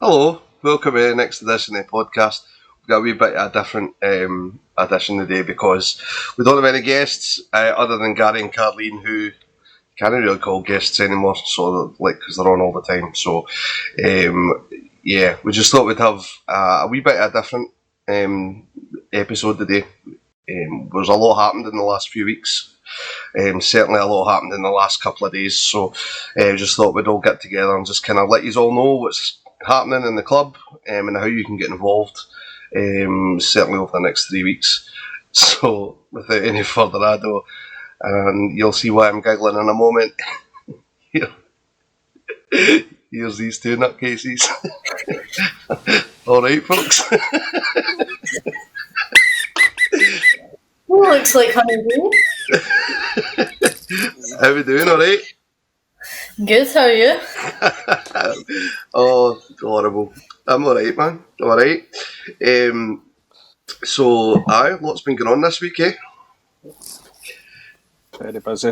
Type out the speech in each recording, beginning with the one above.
Hello, welcome to the next edition of the podcast. We've got a wee bit of a different edition today because we don't have any guests other than Gary and Carleen, who can't really call guests anymore, so because they're on all the time. So we just thought we'd have a wee bit of a different episode today. There's a lot happened in the last few weeks. Certainly a lot happened in the last couple of days, so just thought we'd all get together and just kind of let you all know what's happening in the club and how you can get involved, certainly over the next 3 weeks. So without any further ado, and you'll see why I'm giggling in a moment. Here's these two nutcases. Alright, folks. Looks like honeybee. How we doing, alright? Good, how are you? Oh, horrible. I'm alright, man. Alright. Lots been going on this week, eh? Very busy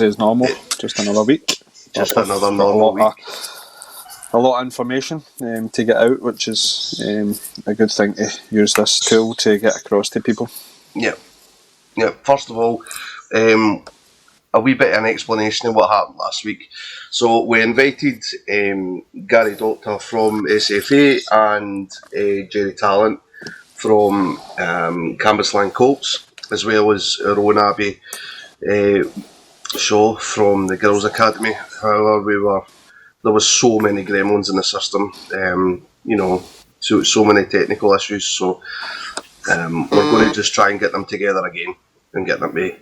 as normal. Just another week. Just another normal week. A lot of information to get out, which is a good thing to use this tool to get across to people. Yeah. First of all, a wee bit of an explanation of what happened last week. So we invited Gary Doctor from SFA and Jerry Talent from Cambuslang Colts, as well as Rowan Abbey Shaw from the Girls Academy. However, there was so many gremlins in the system, so many technical issues. So we're going to just try and get them together again and get them to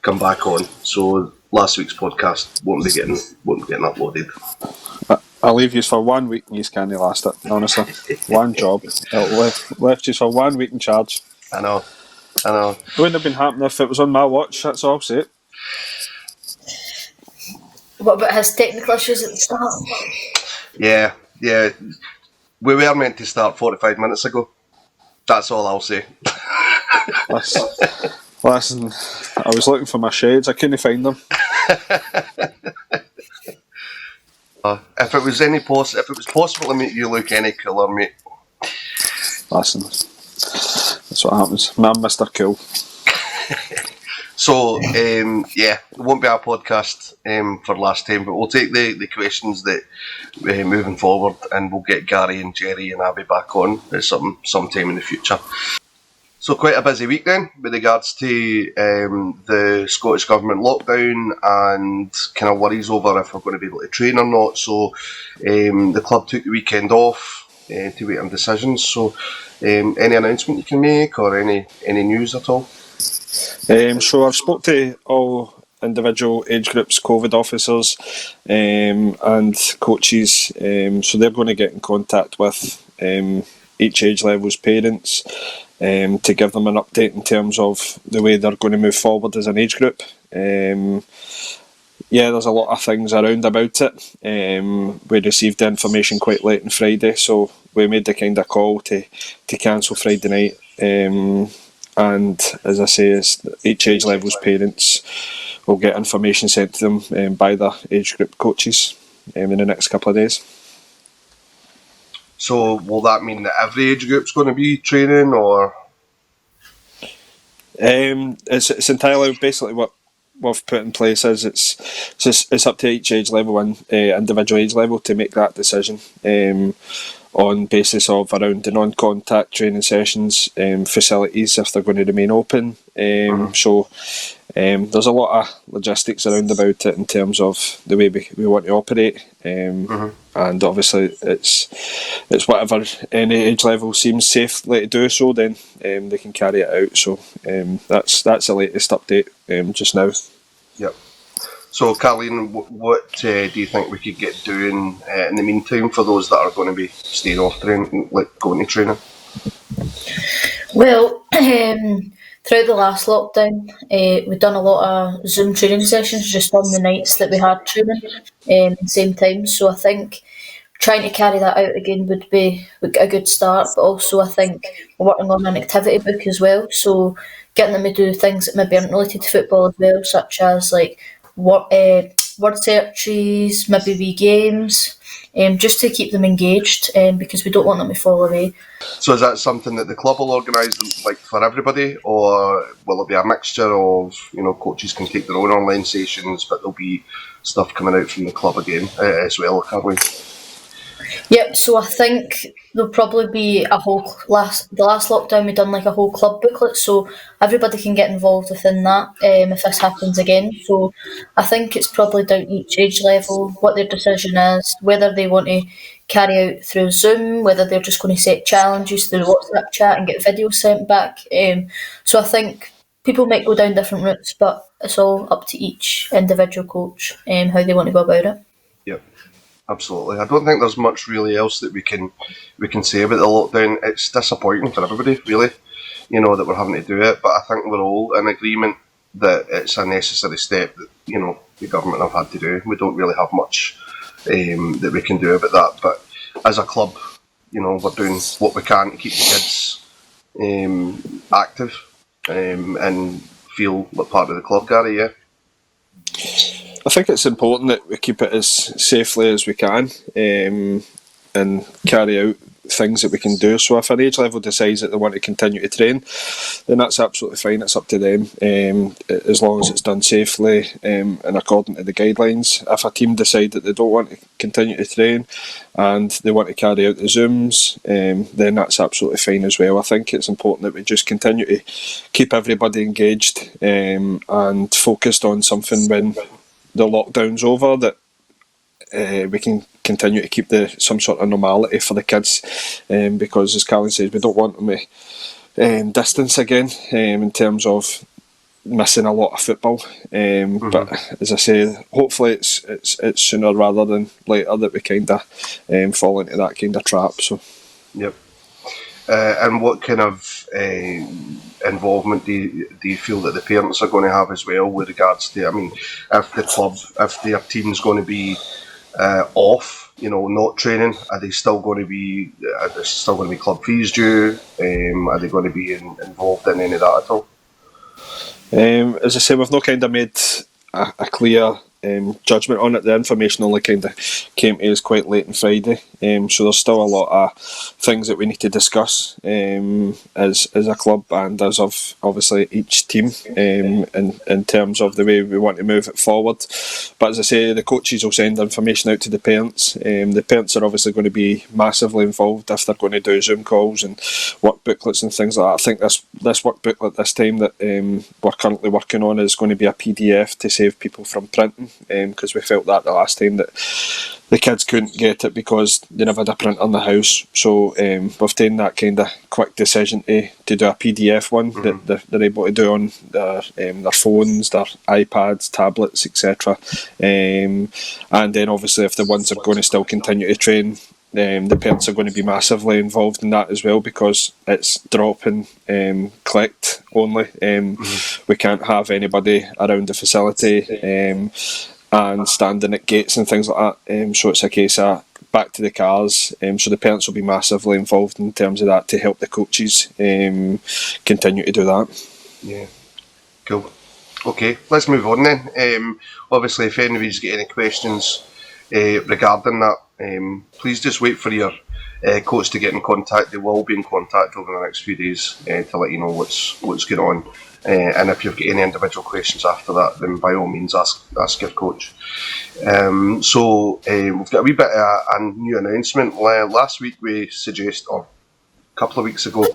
come back on. So last week's podcast won't be getting uploaded. I'll leave you for 1 week and you can't last it, honestly. One job. Left you for 1 week in charge. I know. It wouldn't have been happening if it was on my watch, that's all I'll say. What about his technical issues at the start? Yeah. We were meant to start 45 minutes ago. That's all I'll say. Listen, I was looking for my shades, I couldn't find them. If it was possible to make you look any cooler, mate. Listen, that's what happens. I'm Mr. Cool. So, it won't be our podcast for last time, but we'll take the questions that moving forward, and we'll get Gary and Jerry and Abby back on at some time in the future. So quite a busy week then, with regards to the Scottish Government lockdown and kind of worries over if we're going to be able to train or not. So the club took the weekend off to wait on decisions. So any announcement you can make or any news at all? So I've spoke to all individual age groups, COVID officers and coaches. So they're going to get in contact with each age level's parents to give them an update in terms of the way they're going to move forward as an age group. There's a lot of things around about it. We received the information quite late on Friday, so we made the kind of call to cancel Friday night. And as I say, each age level's parents will get information sent to them by their age group coaches in the next couple of days. So will that mean that every age group's going to be training, or? It's entirely basically what we've put in place is it's up to each age level and individual age level to make that decision on basis of around the non-contact training sessions, facilities if they're going to remain open. So there's a lot of logistics around about it in terms of the way we want to operate, and obviously it's whatever any age level seems safely to do so, then they can carry it out. So that's the latest update just now. Yep. So, Carleen, what do you think we could get doing in the meantime for those that are going to be staying off training, like going to training? Well, throughout the last lockdown, we've done a lot of Zoom training sessions just on the nights that we had training at the same time. So I think trying to carry that out again would be a good start. But also I think we're working on an activity book as well. So getting them to do things that maybe aren't related to football as well, such as like word searches, maybe wee games, just to keep them engaged, because we don't want them to fall away. So is that something that the club will organise, like, for everybody, or will it be a mixture of, coaches can take their own online sessions, but there'll be stuff coming out from the club again as well, Carleen? Yep, so I think there'll probably be the last lockdown we done like a whole club booklet, so everybody can get involved within that if this happens again. So I think it's probably down to each age level what their decision is, whether they want to carry out through Zoom, whether they're just going to set challenges through WhatsApp chat and get videos sent back. So I think people might go down different routes, but it's all up to each individual coach how they want to go about it. Yep. Absolutely. I don't think there's much really else that we can say about the lockdown. It's disappointing for everybody, really, that we're having to do it. But I think we're all in agreement that it's a necessary step that, the government have had to do. We don't really have much that we can do about that. But as a club, we're doing what we can to keep the kids active and feel like part of the club, Gary, yeah? I think it's important that we keep it as safely as we can and carry out things that we can do. So if an age level decides that they want to continue to train, then that's absolutely fine. It's up to them, as long as it's done safely and according to the guidelines. If a team decide that they don't want to continue to train and they want to carry out the Zooms, then that's absolutely fine as well. I think it's important that we just continue to keep everybody engaged and focused on something when the lockdown's over, that we can continue to keep some sort of normality for the kids, because as Carleen says, we don't want them to distance again in terms of missing a lot of football. But as I say, hopefully it's sooner rather than later that we kind of fall into that kind of trap. So, yep. And what kind of involvement do you feel that the parents are going to have as well with regards to, if their team's going to be off, not training, are there still going to be club fees due? Are they going to be involved in any of that at all? As I say, we've not kind of made a clear judgment on it. The information only kind of came to us quite late on Friday, so there's still a lot of things that we need to discuss as a club and as of obviously each team in terms of the way we want to move it forward. But as I say, the coaches will send information out to the parents. The parents are obviously going to be massively involved if they're going to do Zoom calls and work booklets and things like that. I think this work booklet this time that we're currently working on is going to be a PDF to save people from printing, because we felt that the last time that the kids couldn't get it because they never had a printer in the house. So we've taken that kind of quick decision to do a PDF one that they're able to do on their phones, their iPads, tablets, etc. And then obviously if the ones are going to still continue to train, the parents are going to be massively involved in that as well, because it's drop and collect only. We can't have anybody around the facility and standing at gates and things like that. So it's a case of back to the cars. So the parents will be massively involved in terms of that to help the coaches continue to do that. Yeah, cool. Okay, let's move on then. Obviously, if anybody's got any questions regarding that, please just wait for your coach to get in contact. They will be in contact over the next few days to let you know what's going on. And if you've got any individual questions after that, then by all means ask your coach. So we've got a wee bit of a new announcement. Last week or a couple of weeks ago,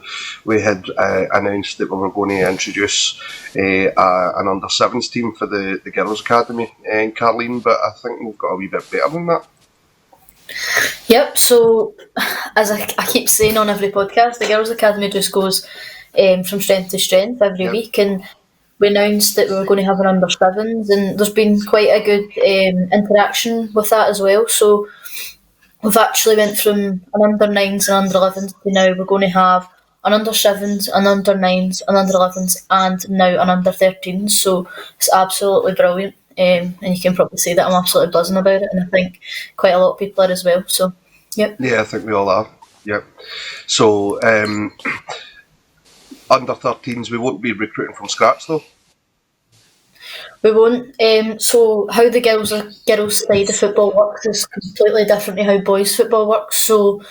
we had announced that we were going to introduce an under-7s team for the Girls Academy in Carleen, but I think we've got a wee bit better than that. Yep, so as I keep saying on every podcast, the Girls Academy just goes from strength to strength every week, and we announced that we were going to have an under-7s, and there's been quite a good interaction with that as well. So we've actually went from an under-9s and under-11s to now we're going to have an under-7s, an under-9s, an under-11s, and now an under-13s. So it's absolutely brilliant. And you can probably see that I'm absolutely buzzing about it, and I think quite a lot of people are as well. So, yep. Yeah, I think we all are. Yep. So, under 13s, we won't be recruiting from scratch though. We won't. So how the girls side of football works is completely different to how boys football works. So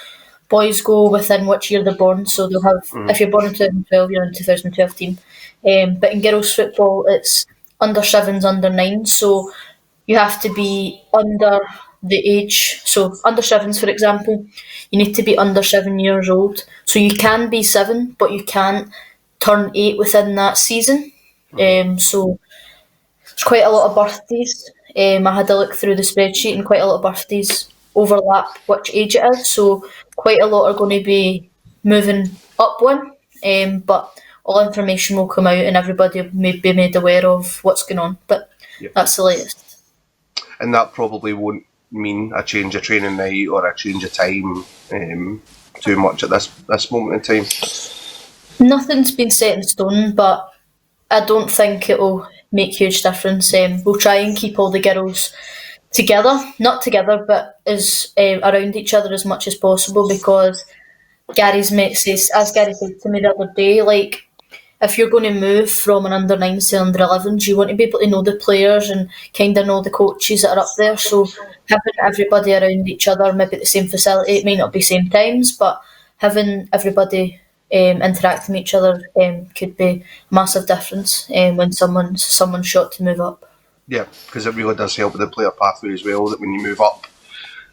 boys go within which year they're born. So they'll have, if you're born in 2012, you're in 2012 team. But in girls football, it's under sevens, under nines. So you have to be under the age. So under sevens, for example, you need to be under 7 years old. So you can be 7, but you can't turn 8 within that season. So there's quite a lot of birthdays. I had to look through the spreadsheet, and quite a lot of birthdays overlap which age it is. So quite a lot are going to be moving up one. But all information will come out, and everybody will be made aware of what's going on. But that's the latest. And that probably won't mean a change of training night or a change of time too much at this moment in time. Nothing's been set in stone, but I don't think it'll make huge difference. We'll try and keep all the girls together, not together, but as around each other as much as possible, because Gary's mate says, as Gary said to me the other day, like, if you're going to move from an under 9s to under 11s, you want to be able to know the players and kind of know the coaches that are up there. So having everybody around each other, maybe at the same facility, it may not be same times, but having everybody interacting with each other could be a massive difference when someone's shot to move up. Yeah, because it really does help with the player pathway as well, that when you move up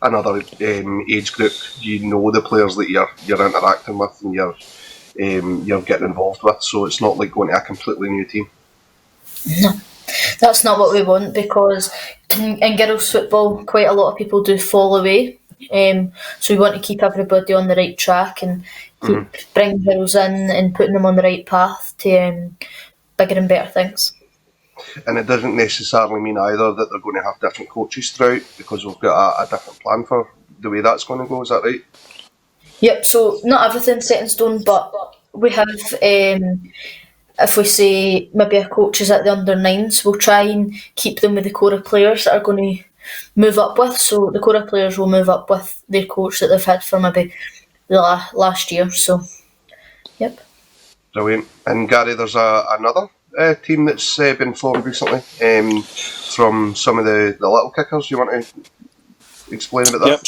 another age group, you know the players that you're interacting with and you're getting involved with, so it's not like going to a completely new team. No, that's not what we want, because in girls football quite a lot of people do fall away, so we want to keep everybody on the right track and keep bringing girls in and putting them on the right path to bigger and better things. And it doesn't necessarily mean either that they're going to have different coaches throughout, because we've got a different plan for the way that's going to go. Is that right? Yep, so not everything's set in stone, but we have, if we say maybe a coach is at the under 9s, we'll try and keep them with the core of players that are going to move up with. So the core of players will move up with their coach that they've had for maybe the last year. So, yep. Brilliant. And Gary, there's another team that's been formed recently from some of the little kickers. You want to explain about that? Yep,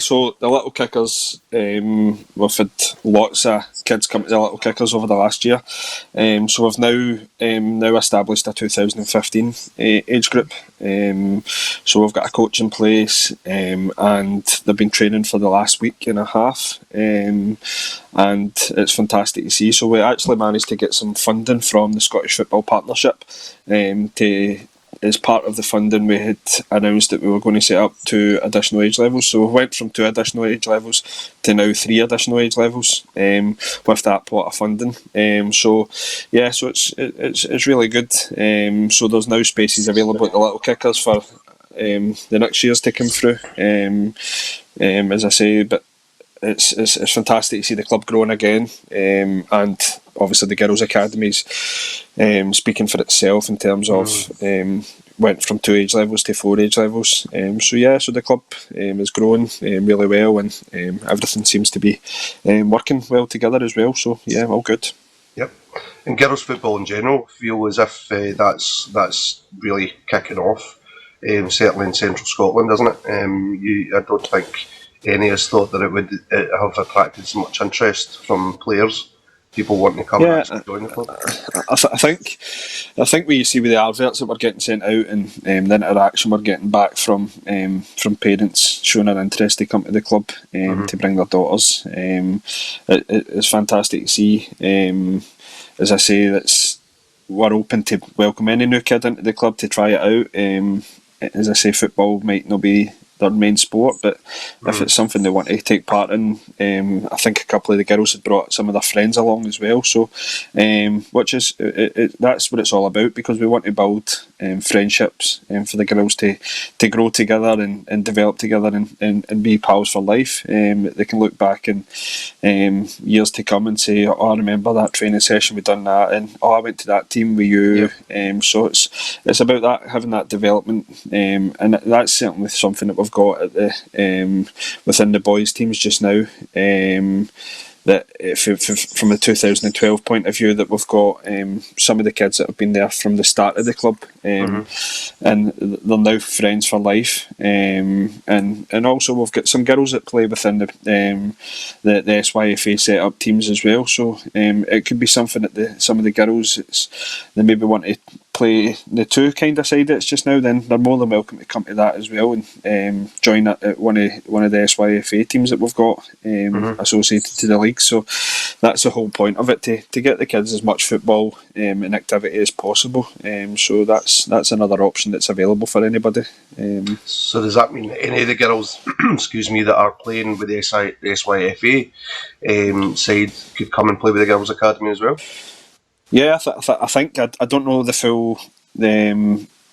so the Little Kickers, we've had lots of kids come to the Little Kickers over the last year. So we've now established a 2015 age group. So we've got a coach in place, and they've been training for the last week and a half. And it's fantastic to see. So we actually managed to get some funding from the Scottish Football Partnership as part of the funding. We had announced that we were going to set up 2 additional age levels, so we went from 2 additional age levels to now 3 additional age levels with that pot of funding. So it's really good. So there's now spaces available at the Little Kickers for the next years to come through. As I say, but it's fantastic to see the club growing again, and obviously the Girls Academies speaking for itself in terms of went from 2 age levels to 4 age levels. So the club is growing really well, and everything seems to be working well together as well. So yeah, all good. Yep. And girls football in general feel as if that's really kicking off. Certainly in Central Scotland, isn't it? I don't think any has thought that it would have attracted so much interest from players, people wanting to come and actually join the club. I think we see with the adverts that we're getting sent out, and the interaction we're getting back from parents showing an interest to come to the club to bring their daughters. It's fantastic to see. As I say, we're open to welcome any new kid into the club to try it out. As I say, football might not be their main sport, but if it's something they want to take part in, I think a couple of the girls had brought some of their friends along as well, so which is that's what it's all about, because we want to build friendships for the girls to grow together and develop together and be pals for life. They can look back in years to come and say, oh, I remember that training session, we done that, and oh, I went to that team with you. So it's about that, having that development, and that's certainly something that we've got at the within the boys teams just now. that from the 2012 point of view, that we've got some of the kids that have been there from the start of the club, and they're now friends for life, and also we've got some girls that play within the SYFA set up teams as well, so it could be something that some of the girls, they maybe want to play the two kind of side it's just now, then they're more than welcome to come to that as well and join at one of the SYFA teams that we've got associated to the league. So that's the whole point of it, to get the kids as much football and activity as possible. So that's another option that's available for anybody. So does that mean that any of the girls, excuse me, that are playing with the SYFA side could come and play with the girls' academy as well? Yeah, I think I don't know the full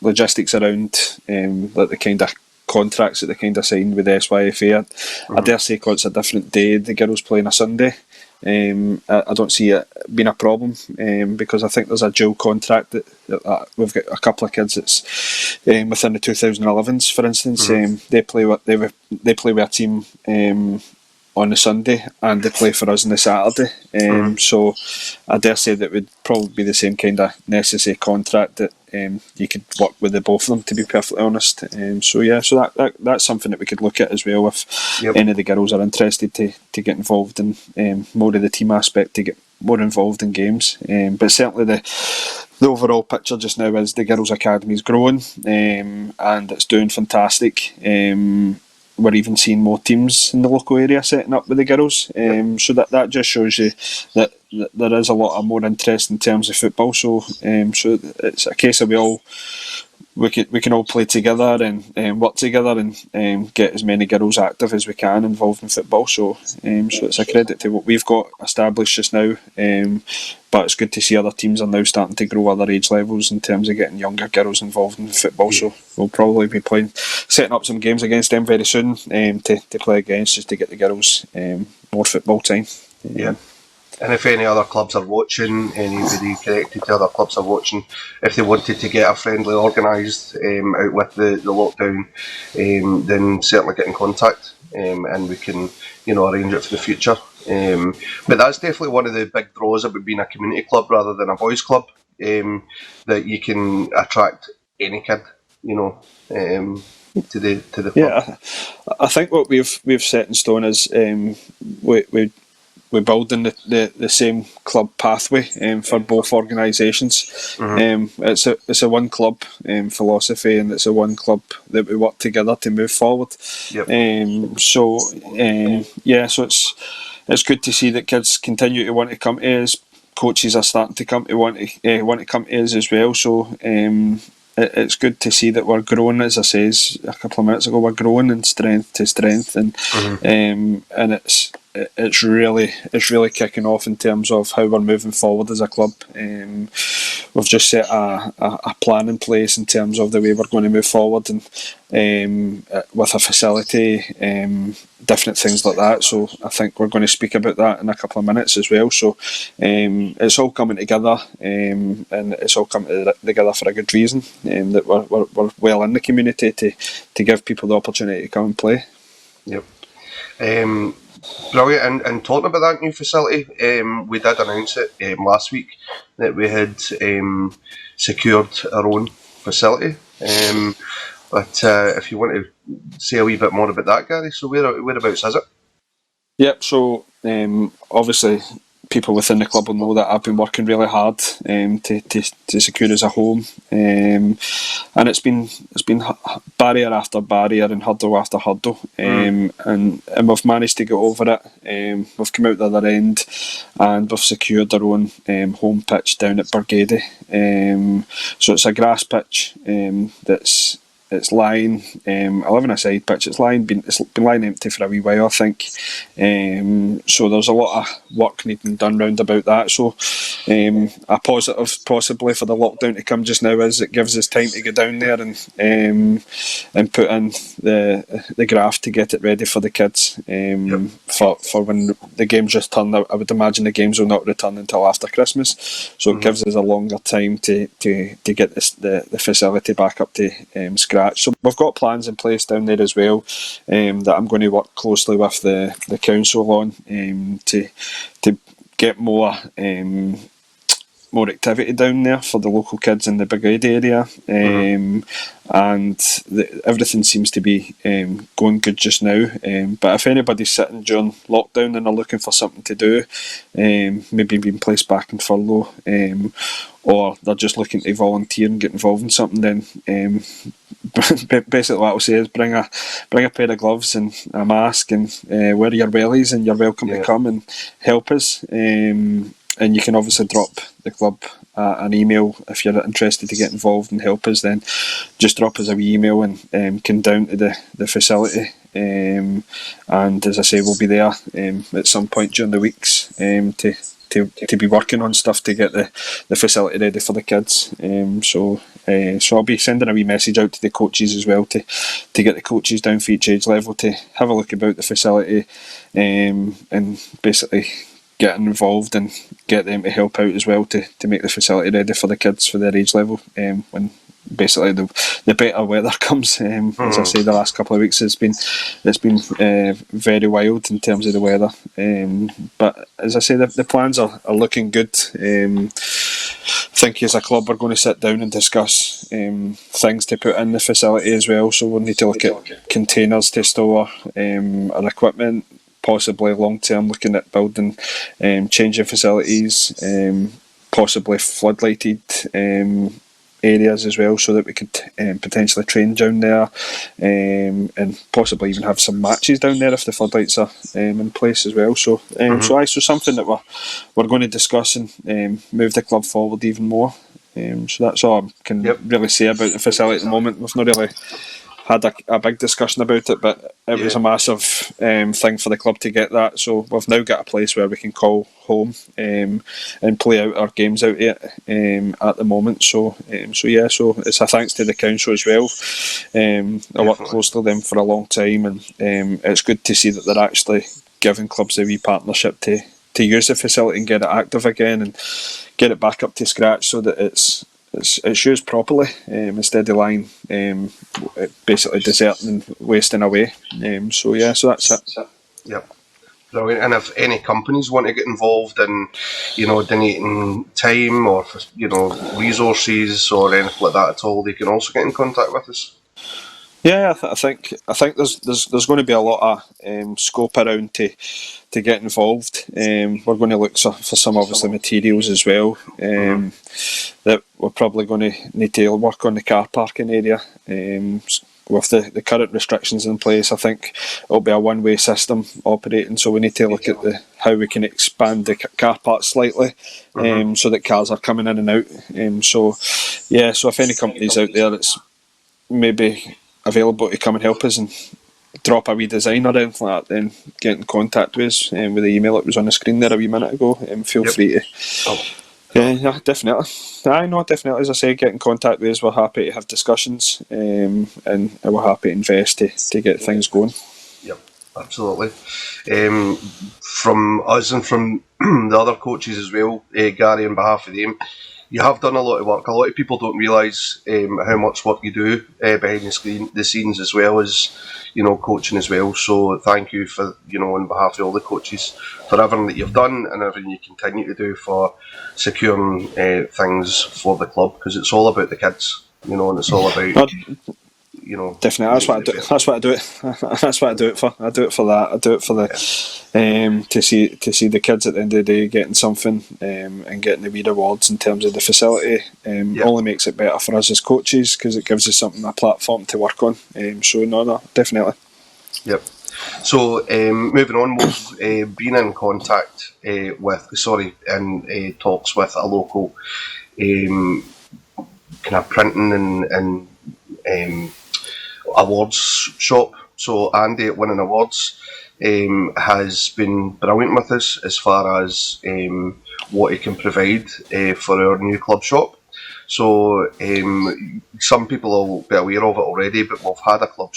logistics around like the kind of contracts that they kind of signed with the SYFA. I dare say because it's a different day, the girls play on a Sunday. I don't see it being a problem because I think there's a dual contract that we've got a couple of kids that's within the 2011s, for instance. They play with a team on the Sunday and they play for us on the Saturday. So I dare say that would probably be the same kind of necessary contract that you could work with the both of them, to be perfectly honest. So that's something that we could look at as well if any of the girls are interested to get involved in more of the team aspect, to get more involved in games. But certainly the overall picture just now is the girls' academy is growing and it's doing fantastic. We're even seeing more teams in the local area setting up with the girls, so that just shows you that there is a lot of more interest in terms of football. So it's a case of we can all play together and work together and get as many girls active as we can involved in football. So it's a credit to what we've got established just now. But it's good to see other teams are now starting to grow other age levels in terms of getting younger girls involved in football. So we'll probably be setting up some games against them very soon to play against, just to get the girls more football time. And if any other clubs are watching, anybody connected to other clubs are watching, if they wanted to get a friendly organised out with the lockdown, then certainly get in contact and we can arrange it for the future. But that's definitely one of the big draws about being a community club rather than a boys' club, that you can attract any kid, to the club. Yeah, I think what we've set in stone is we're building the same club pathway for both organisations. It's a one club philosophy, and it's a one club that we work together to move forward. So it's good to see that kids continue to want to come to us. Coaches are starting to want to come to us as well. So it's good to see that we're growing. As I says a couple of minutes ago, we're growing in strength to strength, and it's really kicking off in terms of how we're moving forward as a club. We've just set a plan in place in terms of the way we're going to move forward, and with a facility, different things like that. So I think we're going to speak about that in a couple of minutes as well. So it's all coming together, and it's all coming together for a good reason. That we're well in the community to give people the opportunity to come and play. Brilliant. And talking about that new facility, we did announce it last week that we had secured our own facility. But if you want to say a wee bit more about that, Gary, so whereabouts is it? Yep. So obviously, people within the club will know that I've been working really hard to secure us a home, and it's been barrier after barrier and hurdle after hurdle, and we've managed to get over it. We've come out the other end, and we've secured our own home pitch down at Burgady. So it's a grass pitch it's lying. I live in a side pitch. It's been lying empty for a wee while, I think. So there's a lot of work needing done round about that. So a positive possibly for the lockdown to come just now is it gives us time to go down there and put in the graft to get it ready for the kids. For when the games just turn. I would imagine the games will not return until after Christmas. So it gives us a longer time to get the facility back up to scratch. scratch. So we've got plans in place down there as well, that I'm going to work closely with the council on, to get more activity down there for the local kids in the Brigade area, and everything seems to be going good just now. But if anybody's sitting during lockdown and are looking for something to do, maybe being placed back in furlough, or they're just looking to volunteer and get involved in something, then basically what I'll say is bring a pair of gloves and a mask and wear your wellies, and you're welcome to come and help us. And you can obviously drop the club an email if you're interested to get involved and help us. Then just drop us a wee email and come down to the facility. And as I say, we'll be there at some point during the weeks to be working on stuff to get the facility ready for the kids. So I'll be sending a wee message out to the coaches as well to get the coaches down for each age level to have a look about the facility, and basically getting involved and get them to help out as well to make the facility ready for the kids for their age level, when basically the better weather comes. As I say, the last couple of weeks it's been very wild in terms of the weather, but as I say, the plans are looking good. I think as a club we're going to sit down and discuss things to put in the facility as well, so we'll need to look at containers to store our equipment, possibly long term looking at building, changing facilities, possibly floodlighted areas as well, so that we could potentially train down there, and possibly even have some matches down there if the floodlights are in place as well. So so something that we're going to discuss and move the club forward even more. So that's all I can really say about the facility at the moment. We've not really had a big discussion about it, but it was a massive thing for the club to get that. So we've now got a place where we can call home and play out our games out here at the moment. So it's a thanks to the council as well. I worked closely with them for a long time, and it's good to see that they're actually giving clubs a wee partnership to use the facility and get it active again and get it back up to scratch, so that it's used properly, instead of lying basically deserting and wasting away. So that's it. Yep. Brilliant. And if any companies want to get involved in, donating time or resources or anything like that at all, they can also get in contact with us. Yeah, I think there's going to be a lot of scope around to get involved. We're going to look for some obviously materials as well. That we're probably going to need to work on the car parking area. With the current restrictions in place, I think it'll be a one-way system operating. So we need to look at how we can expand the car park slightly, so that cars are coming in and out. So if any companies out there that's maybe available to come and help us and drop a wee design or anything like that, then get in contact with us with the email that was on the screen there a wee minute ago, and feel free to. Yeah, definitely. Definitely. As I say, get in contact with us. We're happy to have discussions, and we're happy to invest to get things going. Yep, absolutely. From us and from the other coaches as well, Gary, on behalf of them, you have done a lot of work. A lot of people don't realise how much work you do behind the scenes, as well as coaching as well. So thank you for on behalf of all the coaches for everything that you've done and everything you continue to do for securing things for the club, because it's all about the kids, and it's all about. Definitely, that's what I do. That's what I do it. That's what I do it for. I do it for that. I do it for the to see the kids at the end of the day getting something, and getting the wee rewards in terms of the facility. Only makes it better for us as coaches, because it gives us a platform to work on. So definitely. Yep. So moving on, we've been in contact talks with a local kind of printing and awards shop. So Andy at Winning Awards has been brilliant with us as far as what he can provide for our new club shop. So some people will be aware of it already, but we've had a club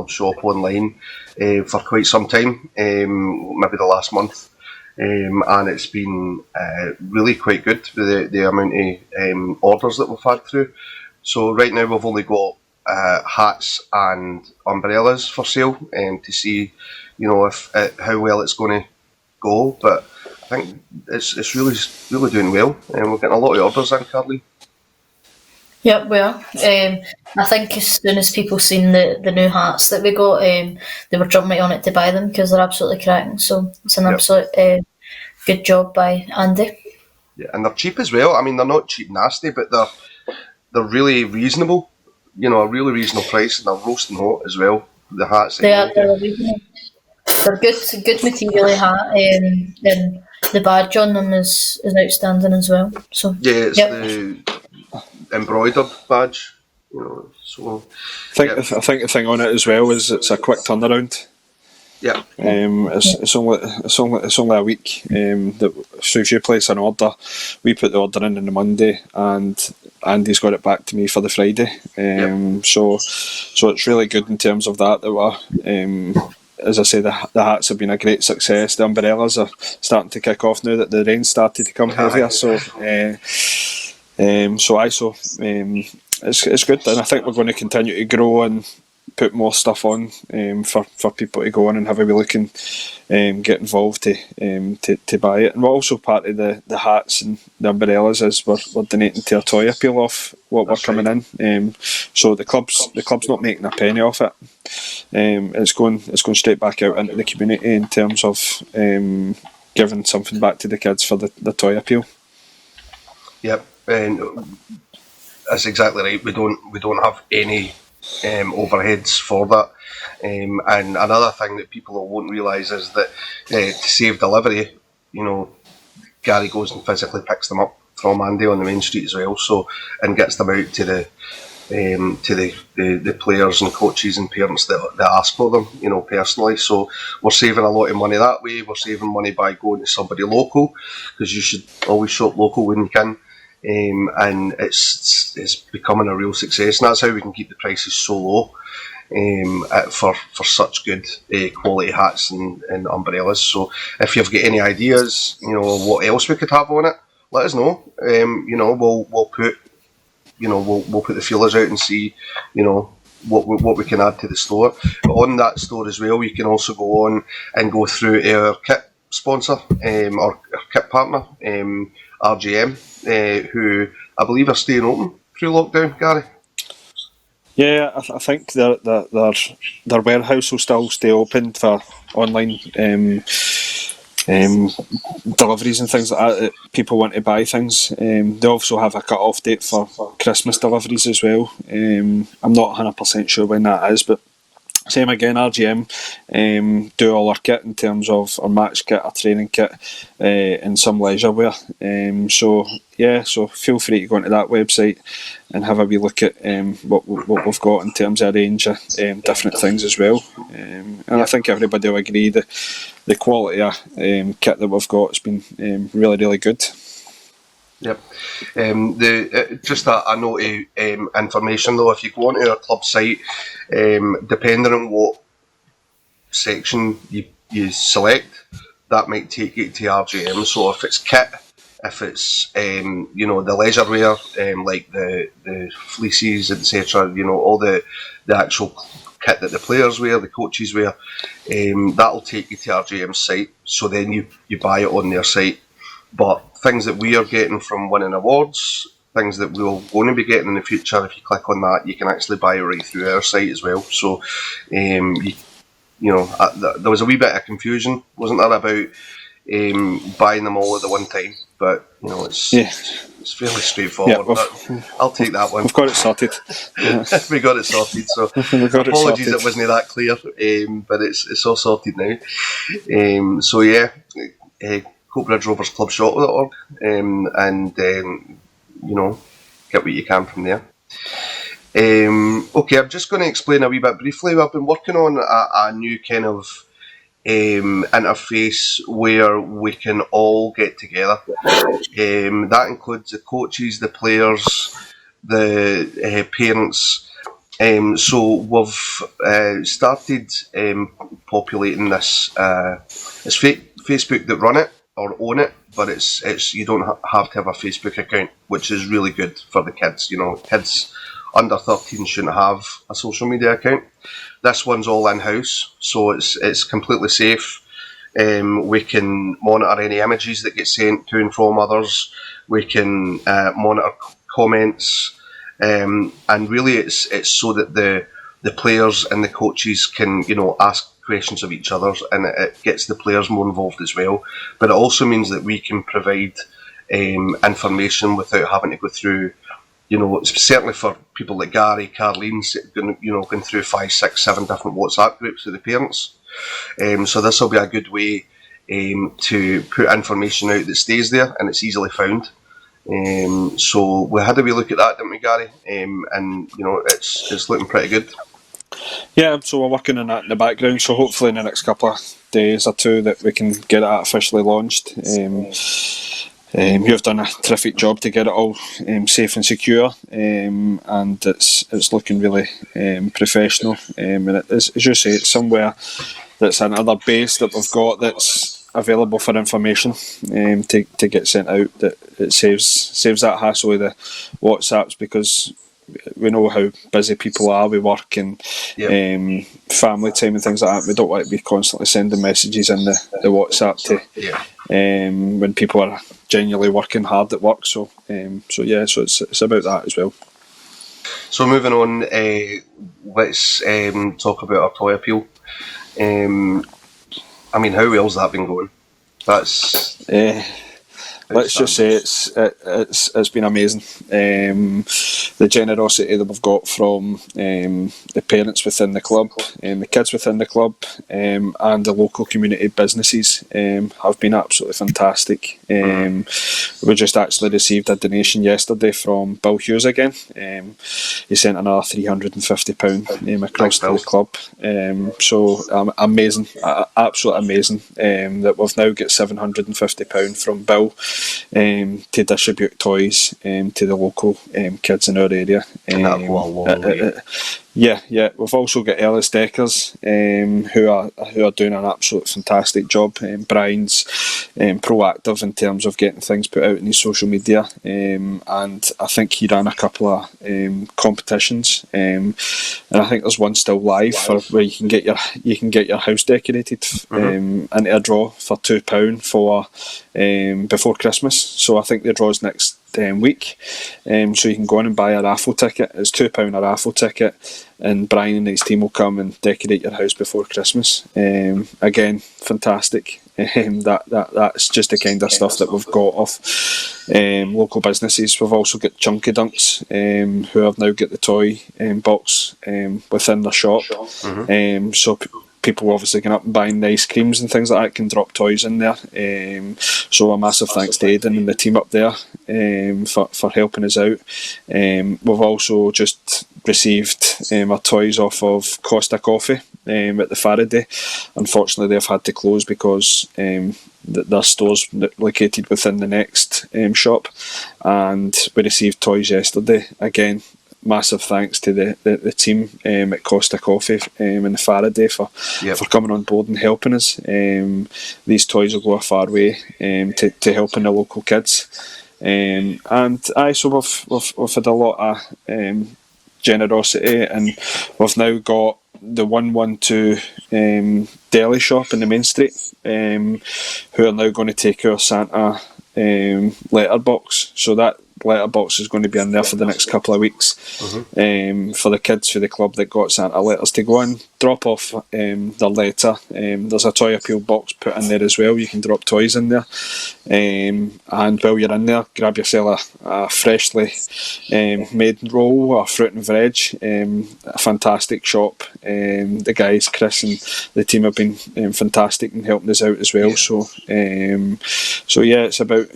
shop online for quite some time, maybe the last month, and it's been really quite good with the amount of orders that we've had through. So right now we've only got hats and umbrellas for sale to see, if how well it's going to go. But I think it's really doing well, and we're getting a lot of orders in, Carleen. Yep, we are. I think as soon as people seen the new hats that we got, they were jumping right on it to buy them because they're absolutely cracking. So it's an absolute good job by Andy. Yeah, and they're cheap as well. I mean, they're not cheap nasty, but they're really reasonable. A really reasonable price, and they're roasting hot as well. The hats. They're reasonable. They're good material hat, and the badge on them is outstanding as well. So yeah, it's the embroidered badge. So I think the thing on it as well is it's a quick turnaround. Yeah. It's only a week. So if you place an order, we put the order in on the Monday, and Andy's got it back to me for the Friday. So it's really good in terms of that. As I say, the hats have been a great success. The umbrellas are starting to kick off now that the rain started to come heavier. It's good, and I think we're going to continue to grow and put more stuff on for people to go on and have a wee look and get involved to buy it. And we're also part of the hats and the umbrellas is we're donating to a toy appeal off what we're coming in. So the club's not making a penny off it. It's going straight back out into the community in terms of giving something back to the kids for the toy appeal. Yep, and that's exactly right. We don't have any overheads for that. And another thing that people won't realise is that to save delivery, Gary goes and physically picks them up from Andy on the main street as well. So and gets them out to the players and coaches and parents that ask for them, personally. So we're saving a lot of money that way. We're saving money by going to somebody local, because you should always shop local when you can. And it's becoming a real success, and that's how we can keep the prices so low for such good quality hats and umbrellas. So if you've got any ideas, what else we could have on it, let us know. We'll put we'll put the feelers out and see what we can add to the store. But on that store as well, you can also go on and go through our kit sponsor or our kit partner, RGM, who I believe are staying open through lockdown, Gary. Yeah, I think their warehouse will still stay open for online deliveries and things like that. People want to buy things. They also have a cut-off date for Christmas deliveries as well. I'm not 100% sure when that is, but same again, RGM do all our kit in terms of our match kit, our training kit, and some leisure wear. So feel free to go into that website and have a wee look at what we've got in terms of a range of different things as well. And I think everybody will agree the quality of kit that we've got has been really, really good. Yep. Just a note of information though, if you go onto our club site, depending on what section you select, that might take you to RGM. So if it's kit, if it's the leisure wear, like the fleeces, etc., all the actual kit that the players wear, the coaches wear, that'll take you to RGM's site. So then you buy it on their site. But things that we are getting from winning awards, things that we're going to be getting in the future, if you click on that, you can actually buy right through our site as well. So, there was a wee bit of confusion, wasn't there, about buying them all at the one time? But it's fairly straightforward. Yeah, I'll take that one. We've got it sorted. We got it sorted. So apologies, it wasn't that clear, but it's all sorted now. Coatbridge Rovers Club Shop.org, and get what you can from there. Okay, I'm just going to explain a wee bit briefly. I've been working on a new kind of interface where we can all get together. That includes the coaches, the players, the parents. So we've started populating this. It's Facebook that run it or own it, but it's you don't have to have a Facebook account, which is really good for the kids. Kids under 13 shouldn't have a social media account. This one's all in-house, so it's completely safe. We can monitor any images that get sent to and from others. We can monitor comments, and really it's so that the players and the coaches can ask questions of each other, and it gets the players more involved as well. But it also means that we can provide information without having to go through, certainly for people like Gary, Carleen, going through 5, 6, 7 different WhatsApp groups with the parents. So this will be a good way to put information out that stays there and it's easily found. So we had a wee look at that, didn't we, Gary? And it's looking pretty good. Yeah, so we're working on that in the background, so hopefully in the next couple of days or two that we can get it officially launched. You've done a terrific job to get it all safe and secure, and it's looking really professional. And it is, as you say, it's somewhere that's another base that we've got that's available for information to get sent out. That it saves that hassle of the WhatsApps, because we know how busy people are with work and family time and things like that. We don't want to be constantly sending messages in the WhatsApp to when people are genuinely working hard at work. So it's about that as well. So moving on, let's talk about our toy appeal. How well's that been going? That's let's just say it's been amazing. The generosity that we've got from the parents within the club, the kids within the club, and the local community businesses have been absolutely fantastic. We just actually received a donation yesterday from Bill Hughes again. He sent another £350 across to the club. So amazing, absolutely amazing that we've now got £750 from Bill to distribute toys to the local kids in our area. We've also got Ellis Deckers who are doing an absolute fantastic job. Brian's proactive in terms of getting things put out in his social media, and I think he ran a couple of competitions, and I think there's one still live for where you can get your house decorated into a draw for £2 for before Christmas. So I think the draw's next week, so you can go in and buy a raffle ticket. It's £2 a raffle ticket, and Brian and his team will come and decorate your house before Christmas. Again, fantastic. That's just the kind of stuff that we've got off local businesses. We've also got Chunky Dunks, who have now got the toy box within their shop. So people obviously going up and buying ice creams and things like that can drop toys in there. So a massive thanks to Aidan and the team up there for helping us out. We've also just received our toys off of Costa Coffee at the Faraday. Unfortunately, they've had to close because their store's located within the next shop, and we received toys yesterday. Again, massive thanks to the team at Costa Coffee and the Faraday for coming on board and helping us. These toys will go a far way to helping the local kids. So we've had a lot of generosity, and we've now got the 112 deli shop in the main street, who are now going to take our Santa letterbox. So that letterbox is going to be in there for the next couple of weeks, for the kids for the club that got Santa letters to go in, drop off their letter. There's a toy appeal box put in there as well. You can drop toys in there, and while you're in there, grab yourself a freshly made roll or fruit and veg. A fantastic shop. The guys, Chris and the team, have been fantastic in helping us out as well. So it's about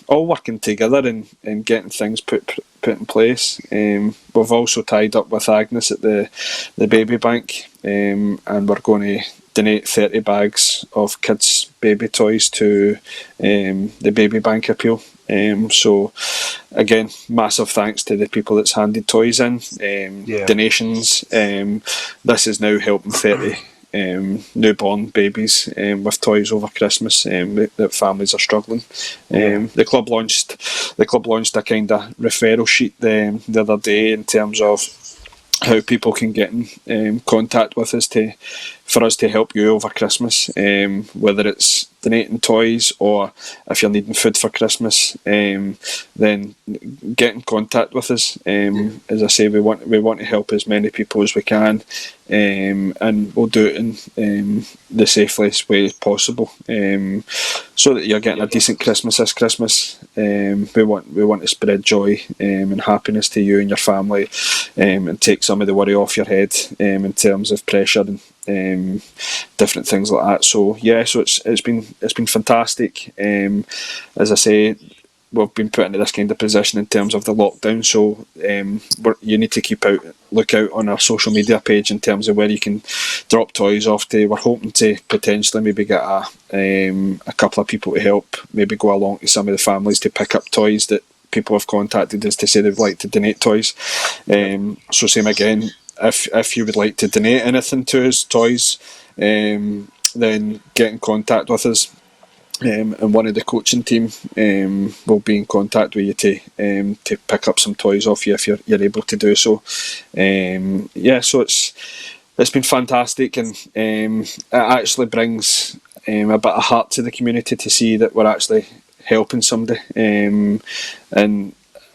all working together and getting things put in place. We've also tied up with Agnes at the baby bank, and we're going to donate 30 bags of kids' baby toys to the baby bank appeal. So again, massive thanks to the people that's handed toys in, donations. This is now helping 30 newborn babies with toys over Christmas. That families are struggling. The club launched a kind of referral sheet the other day in terms of how people can get in contact with us for us to help you over Christmas, whether it's donating toys or if you're needing food for Christmas, then get in contact with us. As I say, we want to help as many people as we can, and we'll do it in the safest way possible, so that you're getting a decent Christmas this Christmas. We want to spread joy and happiness to you and your family, and take some of the worry off your head in terms of pressure and different things like that. So it's been fantastic. As I say, we've been put into this kind of position in terms of the lockdown, so you need to look out on our social media page in terms of where you can drop toys off to. We're hoping to potentially maybe get a couple of people to help, maybe go along to some of the families to pick up toys that people have contacted us to say they'd like to donate toys. So same again, if you would like to donate anything to us, toys, then get in contact with us. And one of the coaching team will be in contact with you to pick up some toys off you if you're able to do so. So it's been fantastic, and it actually brings a bit of heart to the community to see that we're actually helping somebody, and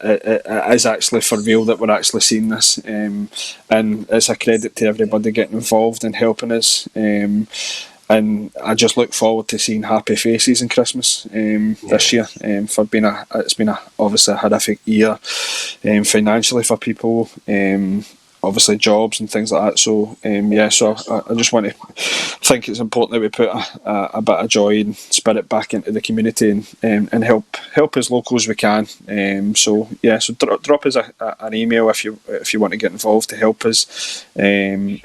it is actually for real that we're actually seeing this, and it's a credit to everybody getting involved and helping us. And I just look forward to seeing happy faces in Christmas this year. It's been obviously a horrific year financially for people. Obviously jobs and things like that. So I just want to think it's important that we put a bit of joy and spirit back into the community and help as local as we can. So drop us an email if you want to get involved to help us, and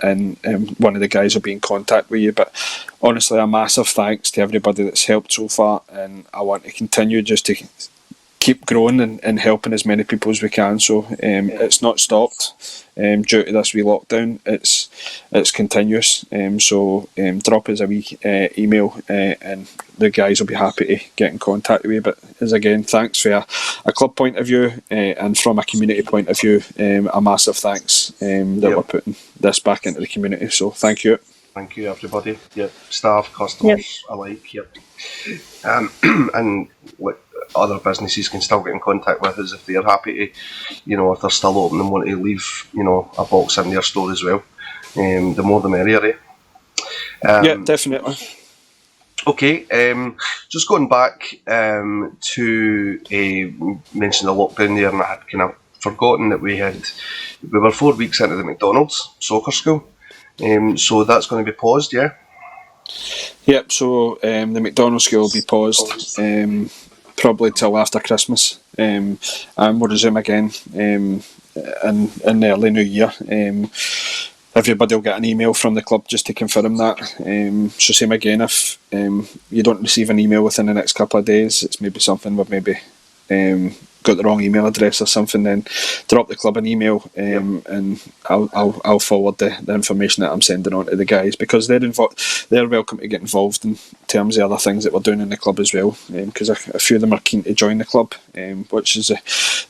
one of the guys will be in contact with you. But honestly, a massive thanks to everybody that's helped so far, and I want to continue just to keep growing and helping as many people as we can. So it's not stopped due to this wee lockdown. It's continuous. So drop us a wee email, and the guys will be happy to get in contact with you. But as again, thanks for a club point of view, and from a community point of view, a massive thanks that we're putting this back into the community. So thank you. Thank you, everybody. Yep, staff, customers alike. Yep, and other businesses can still get in contact with us if they're happy to, if they're still open and want to leave, a box in their store as well. The more the merrier, eh? Definitely. Okay, just going back to mention the lockdown there, and I had kind of forgotten that we were 4 weeks into the McDonald's soccer school. So that's going to be paused, yeah? Yep, so the McDonald's school will be paused probably till after Christmas, and we'll resume again in the early new year. Everybody will get an email from the club just to confirm that. So same again, if you don't receive an email within the next couple of days, it's maybe something we've maybe got the wrong email address or something, then drop the club an email, and I'll forward the information that I'm sending on to the guys, because they're welcome to get involved in terms of other things that we're doing in the club as well, because a few of them are keen to join the club, which is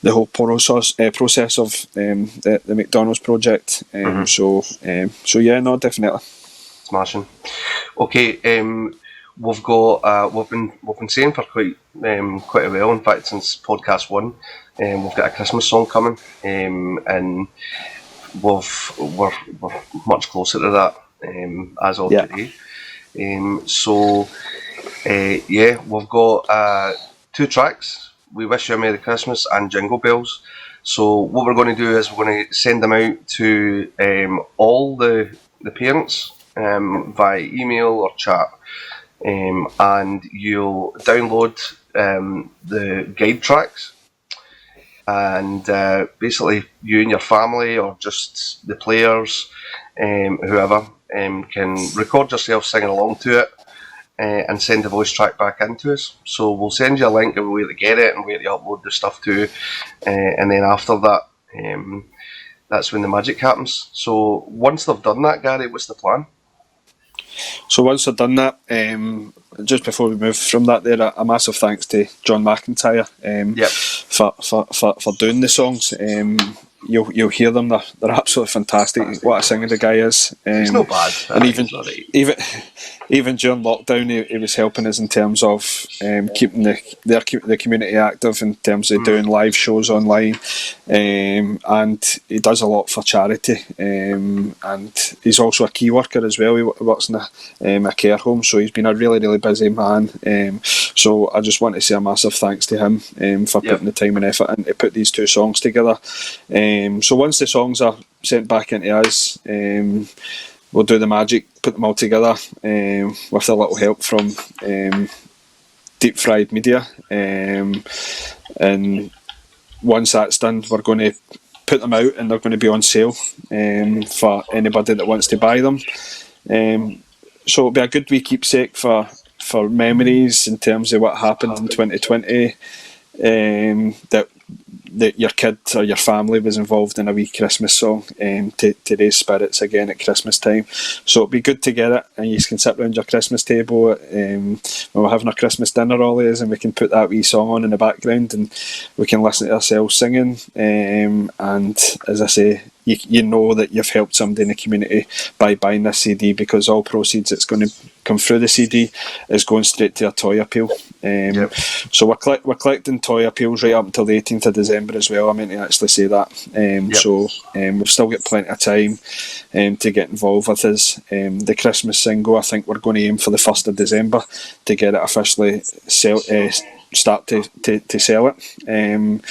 the whole process of the McDonald's project. So definitely. Smashing. Okay, we've been saying for quite a while, in fact since podcast 1, we've got a Christmas song coming, and we're much closer to that as of today. We've got 2 tracks, We Wish You a Merry Christmas and Jingle Bells. So what we're going to do is we're going to send them out to all the parents via email or chat. And you'll download the guide tracks, and basically you and your family, or just the players, whoever, can record yourself singing along to it, and send the voice track back into us. So we'll send you a link of where to get it and where to upload the stuff to, and then after that, that's when the magic happens. So once they've done that, Gary, what's the plan? So once we've done that, just before we move from that, there a massive thanks to John McIntyre for doing the songs. You'll hear them; they're absolutely fantastic. What a singer the guy is. He's not bad, and even during lockdown, he was helping us in terms of keeping the community active in terms of doing live shows online, and he does a lot for charity. And he's also a key worker as well. He works in a care home, so he's been a really, really busy man. So I just want to say a massive thanks to him for putting the time and effort in to put these two songs together. So once the songs are sent back into us, we'll do the magic, put them all together with a little help from Deep Fried Media. And once that's done, we're going to put them out and they're going to be on sale for anybody that wants to buy them. So it'll be a good wee keepsake for memories in terms of what happened in 2020. That your kid or your family was involved in a wee Christmas song to raise spirits again at Christmas time. So it'd be good to get it, and you can sit around your Christmas table when we're having our Christmas dinner always, and we can put that wee song on in the background and we can listen to ourselves singing. And as I say, you know that you've helped somebody in the community by buying this CD, because all proceeds that's going to come through the CD is going straight to a toy appeal. So we're collecting toy appeals right up until the 18th of December as well. I meant to actually say that. So we've still got plenty of time to get involved with us. The Christmas single, I think we're going to aim for the 1st of December to get it officially start to sell it, and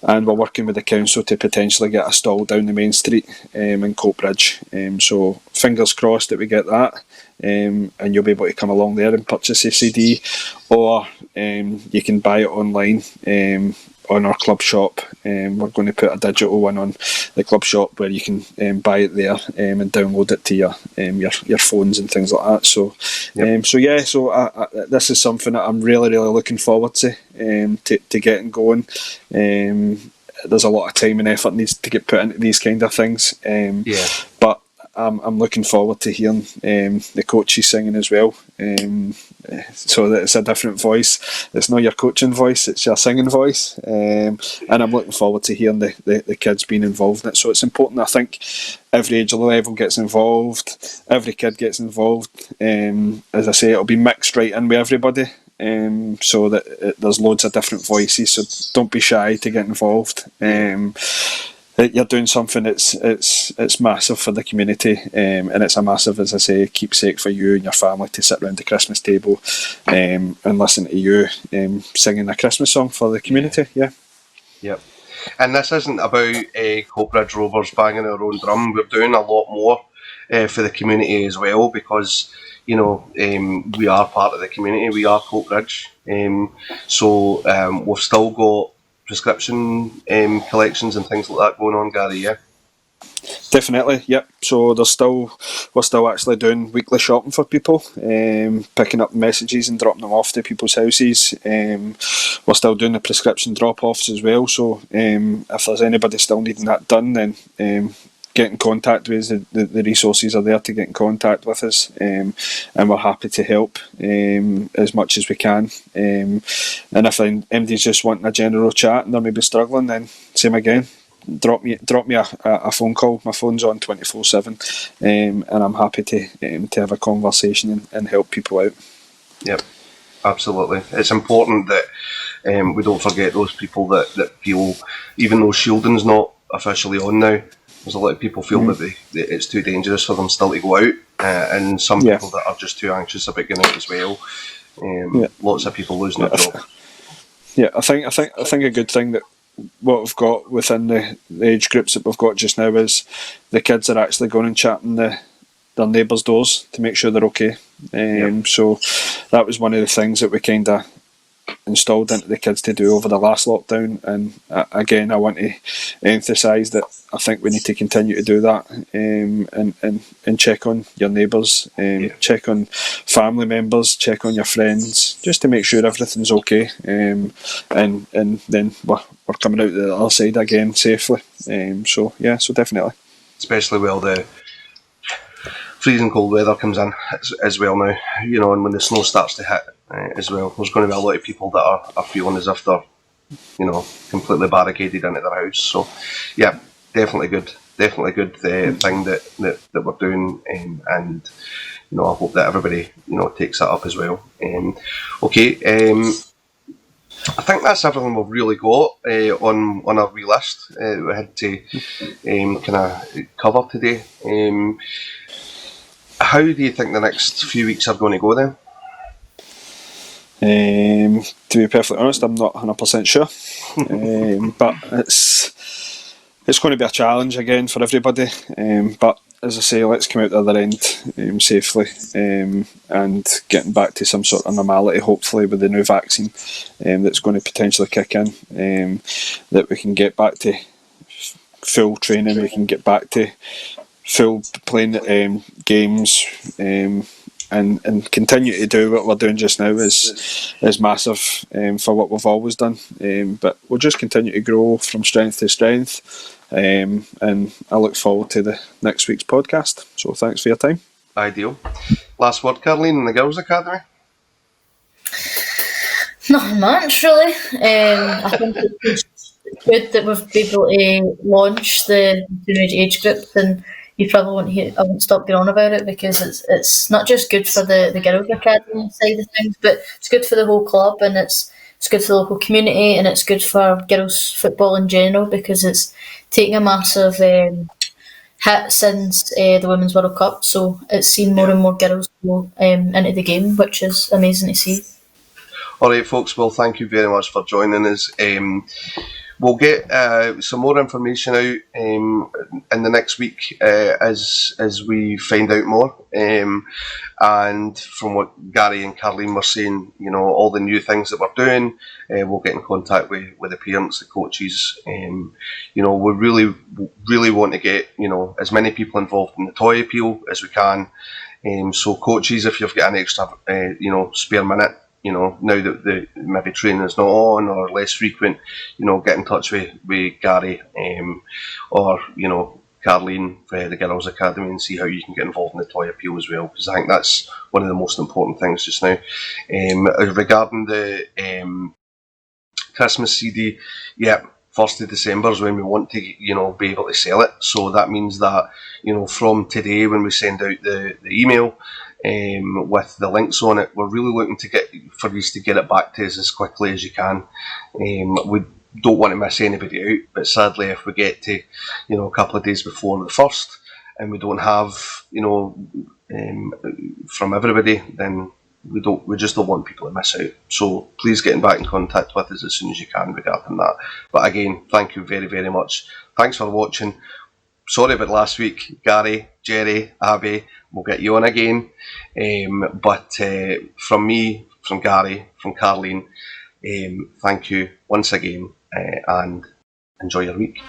we're working with the council to potentially get a stall down the main street in Coatbridge. So fingers crossed that we get that, and you'll be able to come along there and purchase a CD, or you can buy it online on our club shop. We're going to put a digital one on the club shop where you can buy it there and download it to your phones and things like that. So this is something that I'm really, really looking forward to getting going. There's a lot of time and effort needs to get put into these kind of things. But I'm looking forward to hearing the coaches singing as well. So that it's a different voice. It's not your coaching voice, it's your singing voice. And I'm looking forward to hearing the kids being involved in it. So it's important, I think, every age level gets involved, every kid gets involved. As I say, it'll be mixed right in with everybody. So that there's loads of different voices, so don't be shy to get involved. You're doing something it's massive for the community, and it's a massive, as I say, keepsake for you and your family to sit around the Christmas table and listen to you singing a Christmas song for the community. Yep. And this isn't about Coatbridge Rovers banging our own drum. We're doing a lot more for the community as well, because we are part of the community. We are Coatbridge, so we've still got prescription collections and things like that going on, Gary. Definitely, yep. So we're still actually doing weekly shopping for people, picking up messages and dropping them off to people's houses. We're still doing the prescription drop-offs as well. So if there's anybody still needing that done, then get in contact with us. The resources are there to get in contact with us, and we're happy to help as much as we can. And if MD's just wanting a general chat and they're maybe struggling, then same again. Drop me a phone call. My phone's on 24/7, and I'm happy to have a conversation and help people out. Yep, absolutely. It's important that we don't forget those people that feel, even though shielding's not officially on now, there's a lot of people feel that it's too dangerous for them still to go out, and some people that are just too anxious about going out as well. Lots of people losing their job. Yeah, I think a good thing that what we've got within the age groups that we've got just now is the kids are actually going and chatting their neighbours' doors to make sure they're okay. So that was one of the things that we kind of installed into the kids to do over the last lockdown, and again I want to emphasise that I think we need to continue to do that, and check on your neighbours, check on family members, check on your friends, just to make sure everything's okay, and then we're coming out the other side again safely. So definitely, especially with all freezing cold weather comes in as well now, and when the snow starts to hit as well, there's going to be a lot of people that are feeling as if they're, completely barricaded into their house. So, yeah, definitely good thing that we're doing, and I hope that everybody takes that up as well. Okay. I think that's everything we've really got on our wee list we had to kind of cover today. How do you think the next few weeks are going to go then? To be perfectly honest, I'm not 100% sure, but it's going to be a challenge again for everybody. But as I say, let's come out the other end safely and getting back to some sort of normality, hopefully with the new vaccine that's going to potentially kick in, that we can get back to full training, we can get back to full playing games, and continue to do what we're doing just now is massive for what we've always done. But we'll just continue to grow from strength to strength. And I look forward to the next week's podcast. So thanks for your time. Ideal. Last word, Carleen, in the Girls Academy? Not much, really. I think it's good that we've been able to launch the teenage age group, and you probably won't hear. I won't stop going on about it because it's not just good for the Girls Academy side of things, but it's good for the whole club, and it's good for the local community, and it's good for girls football in general because it's taking a massive hit since the Women's World Cup. So it's seen more and more girls go into the game, which is amazing to see. All right, folks. Well, thank you very much for joining us. We'll get some more information out in the next week as we find out more. And from what Gary and Carleen were saying, all the new things that we're doing, we'll get in contact with the parents, the coaches. We really want to get as many people involved in the toy appeal as we can. So coaches, if you've got an extra spare minute, now that the maybe training is not on or less frequent, get in touch with Gary or Carleen for the Girls Academy and see how you can get involved in the toy appeal as well, because I think that's one of the most important things just now. Regarding the Christmas CD, 1st of December is when we want to be able to sell it, so that means that from today when we send out the email with the links on it, we're really looking for you to get it back to us as quickly as you can. We don't want to miss anybody out, but sadly if we get to a couple of days before the 1st and we don't have from everybody, then we just don't want people to miss out. So please get back in contact with us as soon as you can regarding that. But again, thank you very, very much. Thanks for watching. Sorry about last week, Gary, Jerry, Abby. We'll get you on again. But from me, from Gary, from Carleen, thank you once again, and enjoy your week.